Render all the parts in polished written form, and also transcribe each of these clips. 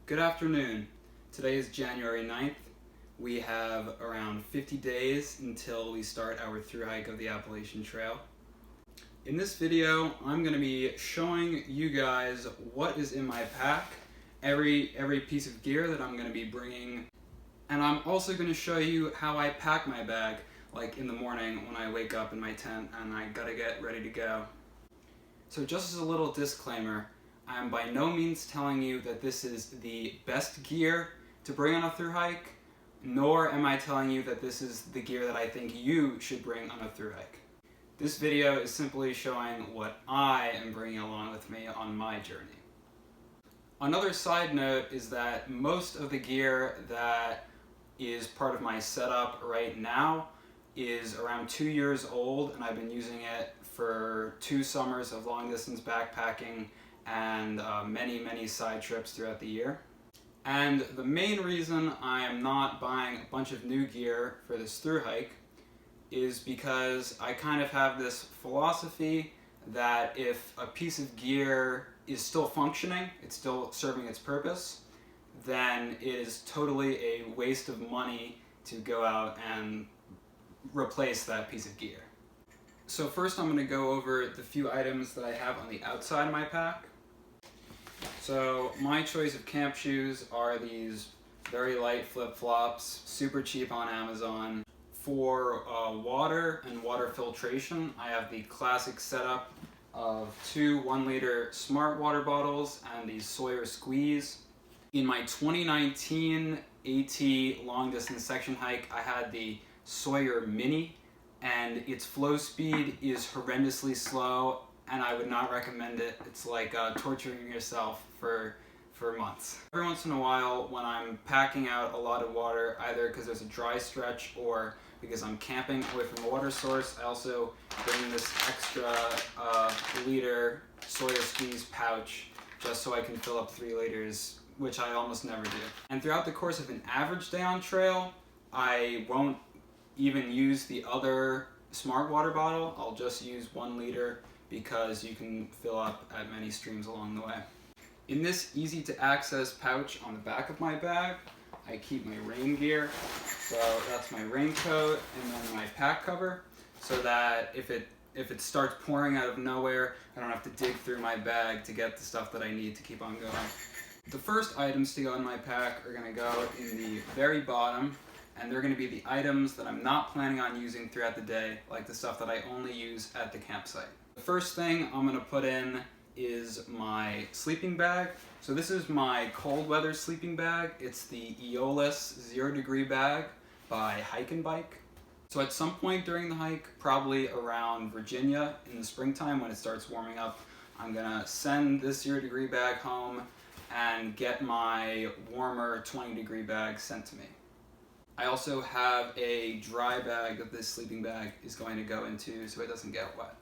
Good afternoon. Today is January 9th. We have around 50 days until we start our thru hike of the Appalachian Trail. In this video, I'm going to be showing you guys what is in my pack, every piece of gear that I'm going to be bringing, and I'm also going to show you how I pack my bag, like in the morning when I wake up in my tent and I gotta get ready to go. So just as a little disclaimer, I am by no means telling you that this is the best gear to bring on a thru hike, nor am I telling you that this is the gear that I think you should bring on a thru hike. This video is simply showing what I am bringing along with me on my journey. Another side note is that most of the gear that is part of my setup right now is around 2 years old, and I've been using it for 2 summers of long distance backpacking and many side trips throughout the year. And the main reason I am not buying a bunch of new gear for this thru hike is because I kind of have this philosophy that if a piece of gear is still functioning, it's still serving its purpose, then it is totally a waste of money to go out and replace that piece of gear. So first I'm going to go over the few items that I have on the outside of my pack. So my choice of camp shoes are these very light flip-flops, super cheap on Amazon. For water and water filtration, I have the classic setup of 2 1-liter smart water bottles and these Sawyer Squees. In my 2019 AT long distance section hike, I had the Sawyer Mini, and its flow speed is horrendously slow, and I would not recommend it. It's like torturing yourself for months. Every once in a while, when I'm packing out a lot of water, either because there's a dry stretch or because I'm camping away from a water source, I also bring this extra liter Sawyer Squeeze pouch just so I can fill up 3 liters, which I almost never do. And throughout the course of an average day on trail, I won't even use the other smart water bottle. I'll just use 1 liter because you can fill up at many streams along the way. In this easy to access pouch on the back of my bag, I keep my rain gear. So that's my raincoat and then my pack cover, so that if it starts pouring out of nowhere, I don't have to dig through my bag to get the stuff that I need to keep on going. The first items to go in my pack are going to go in the very bottom, and they're going to be the items that I'm not planning on using throughout the day, like the stuff that I only use at the campsite. The first thing I'm going to put in is my sleeping bag. So this is my cold weather sleeping bag. It's the Eolus 0 degree bag by Hike and Bike. So at some point during the hike, probably around Virginia in the springtime when it starts warming up, I'm going to send this 0 degree bag home and get my warmer 20 degree bag sent to me. I also have a dry bag that this sleeping bag is going to go into so it doesn't get wet.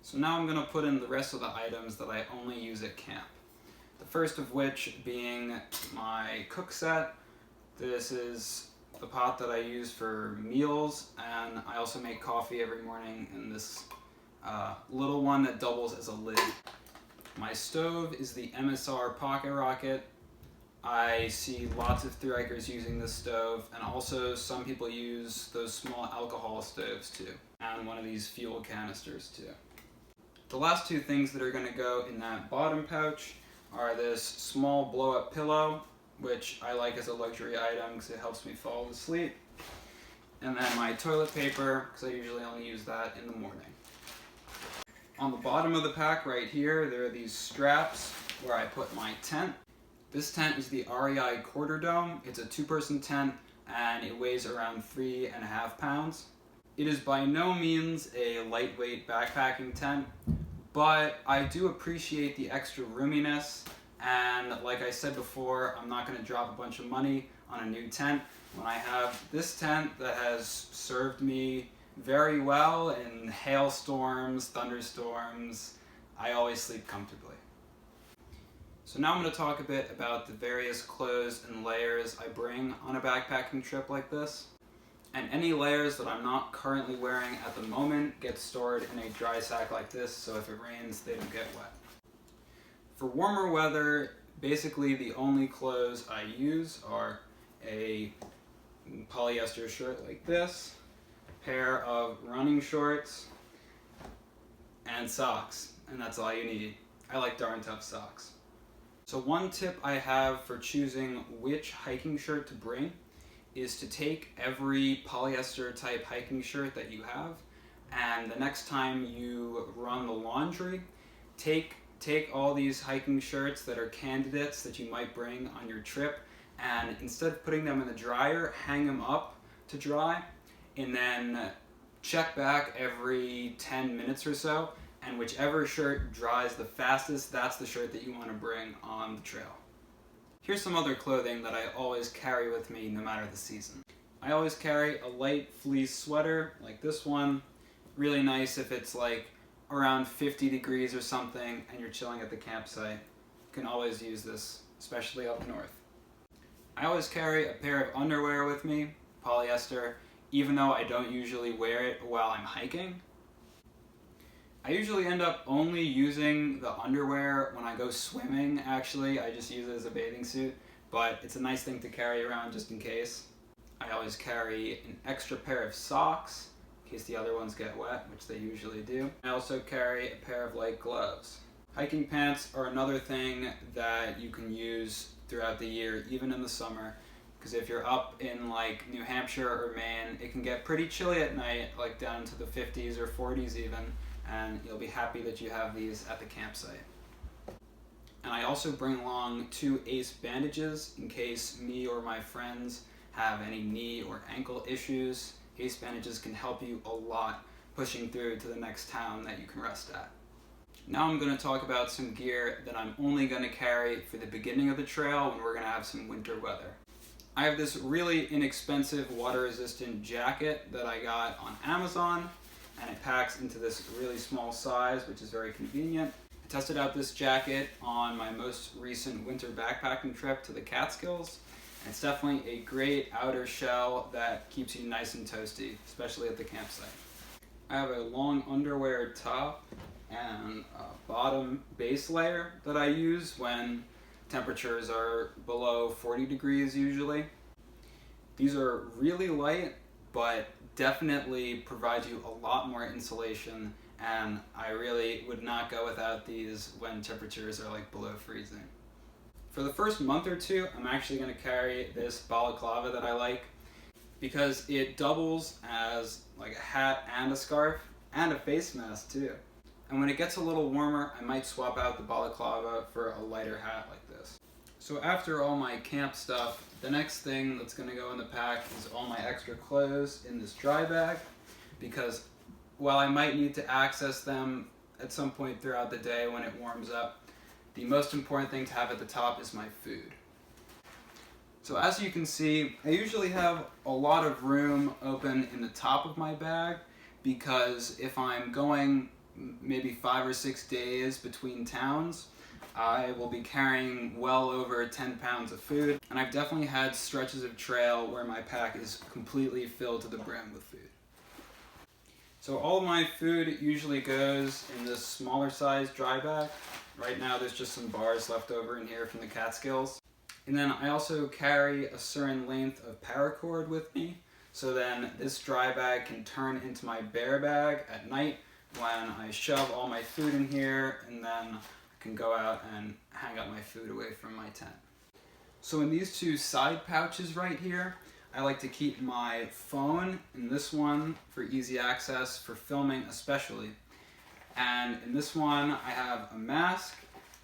So now I'm going to put in the rest of the items that I only use at camp. The first of which being my cook set. This is the pot that I use for meals, and I also make coffee every morning in this little one that doubles as a lid. My stove is the MSR Pocket Rocket. I see lots of thru hikers using this stove, and also some people use those small alcohol stoves too, and one of these fuel canisters too. The last 2 things that are going to go in that bottom pouch are this small blow-up pillow, which I like as a luxury item because it helps me fall asleep, and then my toilet paper, because I usually only use that in the morning. On the bottom of the pack right here, there are these straps where I put my tent. This tent is the REI Quarter Dome. It's a 2-person tent, and it weighs around 3.5 pounds. It is by no means a lightweight backpacking tent, but I do appreciate the extra roominess, and like I said before, I'm not going to drop a bunch of money on a new tent when I have this tent that has served me very well in hailstorms, thunderstorms. I always sleep comfortably. So now I'm going to talk a bit about the various clothes and layers I bring on a backpacking trip like this. And any layers that I'm not currently wearing at the moment get stored in a dry sack like this, so if it rains, they don't get wet. For warmer weather, basically the only clothes I use are a polyester shirt like this, a pair of running shorts, and socks, and that's all you need. I like darn tough socks. So one tip I have for choosing which hiking shirt to bring is to take every polyester type hiking shirt that you have, and the next time you run the laundry, take all these hiking shirts that are candidates that you might bring on your trip, and instead of putting them in the dryer, hang them up to dry, and then check back every 10 minutes or so, and whichever shirt dries the fastest, that's the shirt that you want to bring on the trail. Here's some other clothing that I always carry with me no matter the season. I always carry a light fleece sweater like this one. Really nice if it's like around 50 degrees or something and you're chilling at the campsite. You can always use this, especially up north. I always carry a pair of underwear with me, polyester, even though I don't usually wear it while I'm hiking. I usually end up only using the underwear when I go swimming, actually. I just use it as a bathing suit, but it's a nice thing to carry around just in case. I always carry an extra pair of socks in case the other ones get wet, which they usually do. I also carry a pair of light gloves. Hiking pants are another thing that you can use throughout the year, even in the summer, because if you're up in like New Hampshire or Maine, it can get pretty chilly at night, like down into the 50s or 40s even, and you'll be happy that you have these at the campsite. And I also bring along 2 ace bandages in case me or my friends have any knee or ankle issues. Ace bandages can help you a lot pushing through to the next town that you can rest at. Now I'm going to talk about some gear that I'm only going to carry for the beginning of the trail when we're going to have some winter weather. I have this really inexpensive water-resistant jacket that I got on Amazon, and it packs into this really small size, which is very convenient. I tested out this jacket on my most recent winter backpacking trip to the Catskills, and it's definitely a great outer shell that keeps you nice and toasty, especially at the campsite. I have a long underwear top and a bottom base layer that I use when temperatures are below 40 degrees usually. These are really light, but definitely provide you a lot more insulation, and I really would not go without these when temperatures are like below freezing. For the first month or two, I'm actually going to carry this balaclava that I like because it doubles as like a hat and a scarf and a face mask too. And when it gets a little warmer, I might swap out the balaclava for a lighter hat like this. So after all my camp stuff, the next thing that's going to go in the pack is all my extra clothes in this dry bag, because while I might need to access them at some point throughout the day when it warms up, the most important thing to have at the top is my food. So as you can see, I usually have a lot of room open in the top of my bag, because if I'm going maybe 5 or 6 days between towns, I will be carrying well over 10 pounds of food, and I've definitely had stretches of trail where my pack is completely filled to the brim with food. So all of my food usually goes in this smaller size dry bag. Right now there's just some bars left over in here from the Catskills. And then I also carry a certain length of paracord with me, so then this dry bag can turn into my bear bag at night when I shove all my food in here, and then I can go out and hang up my food away from my tent. So in these 2 side pouches right here, I like to keep my phone in this one for easy access for filming especially. And in this one I have a mask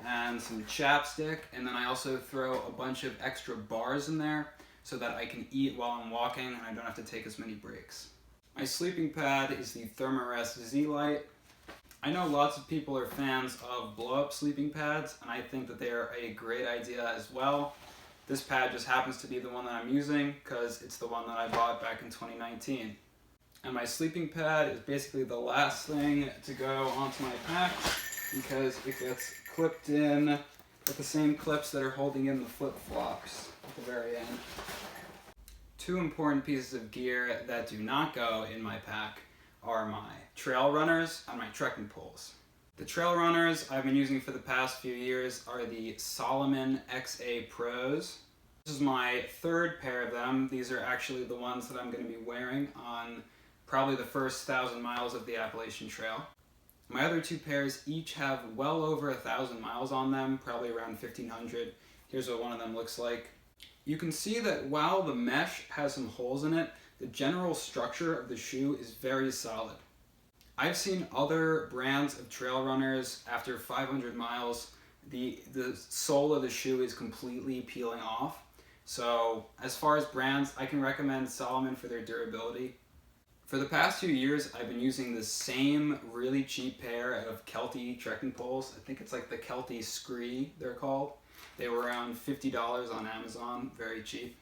and some chapstick, and then I also throw a bunch of extra bars in there so that I can eat while I'm walking and I don't have to take as many breaks. My sleeping pad is the Thermarest Z-Lite. I know lots of people are fans of blow-up sleeping pads, and I think that they are a great idea as well. This pad just happens to be the one that I'm using because it's the one that I bought back in 2019. And my sleeping pad is basically the last thing to go onto my pack because it gets clipped in with the same clips that are holding in the flip-flops at the very end. 2 important pieces of gear that do not go in my pack are my trail runners and my trekking poles. The trail runners I've been using for the past few years are the Salomon XA Pros. This is my third pair of them. These are actually the ones that I'm going to be wearing on probably the first 1,000 miles of the Appalachian Trail. My other two pairs each have well over 1,000 miles on them, probably around 1,500. Here's what one of them looks like. You can see that while the mesh has some holes in it, the general structure of the shoe is very solid. I've seen other brands of trail runners, after 500 miles, the sole of the shoe is completely peeling off. So as far as brands, I can recommend Salomon for their durability. For the past 2 years, I've been using the same really cheap pair of Kelty trekking poles. I think it's like the Kelty Scree, they're called. They were around $50 on Amazon, very cheap.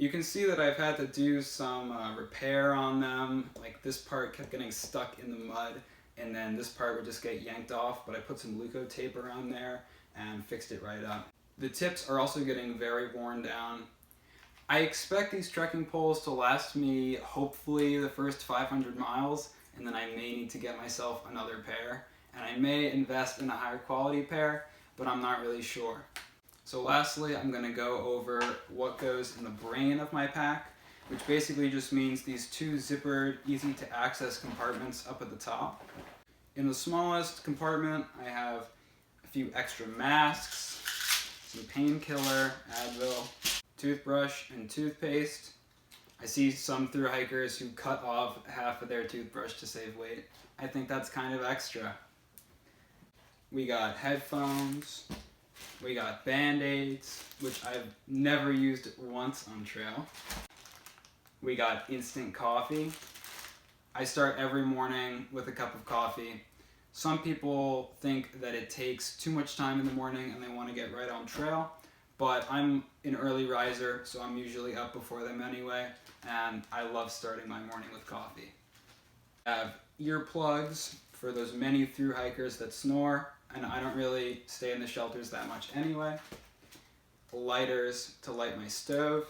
You can see that I've had to do some repair on them. Like this part kept getting stuck in the mud, and then this part would just get yanked off, but I put some Leuco tape around there and fixed it right up. The tips are also getting very worn down. I expect these trekking poles to last me hopefully the first 500 miles, and then I may need to get myself another pair, and I may invest in a higher quality pair, but I'm not really sure. So lastly, I'm going to go over what goes in the brain of my pack, which basically just means these two zippered, easy to access compartments up at the top. In the smallest compartment, I have a few extra masks, some painkiller, Advil, toothbrush, and toothpaste. I see some thru-hikers who cut off half of their toothbrush to save weight. I think that's kind of extra. We got headphones. We got Band-Aids, which I've never used once on trail. We got instant coffee. I start every morning with a cup of coffee. Some people think that it takes too much time in the morning and they want to get right on trail, but I'm an early riser, so I'm usually up before them anyway, and I love starting my morning with coffee. I have earplugs for those many thru-hikers that snore, and I don't really stay in the shelters that much anyway. Lighters to light my stove.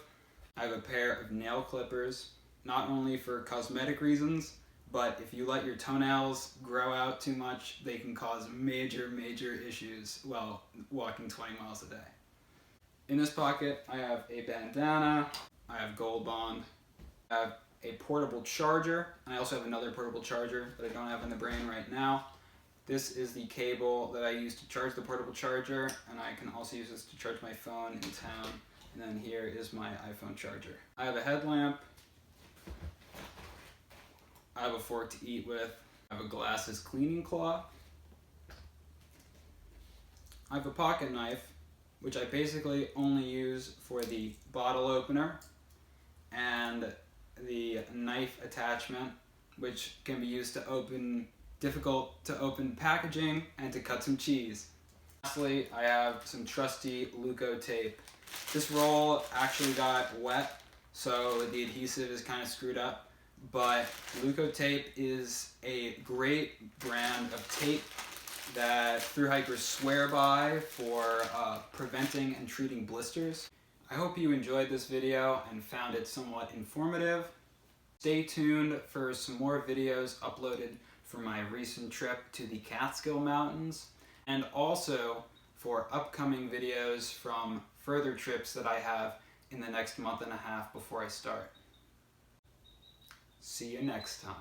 I have a pair of nail clippers, not only for cosmetic reasons, but if you let your toenails grow out too much, they can cause major issues while walking 20 miles a day. In this pocket, I have a bandana, I have Gold Bond, I have a portable charger, and I also have another portable charger that I don't have in the brain right now. This is the cable that I use to charge the portable charger, and I can also use this to charge my phone in town. And then here is my iPhone charger. I have a headlamp. I have a fork to eat with. I have a glasses cleaning cloth. I have a pocket knife, which I basically only use for the bottle opener and the knife attachment, which can be used to open difficult to open packaging and to cut some cheese. Lastly, I have some trusty Leuco tape. This roll actually got wet, so the adhesive is kind of screwed up, but Leuco tape is a great brand of tape that thru-hikers swear by for preventing and treating blisters. I hope you enjoyed this video and found it somewhat informative. Stay tuned for some more videos uploaded for my recent trip to the Catskill Mountains, and also for upcoming videos from further trips that I have in the next month and a half before I start. See you next time.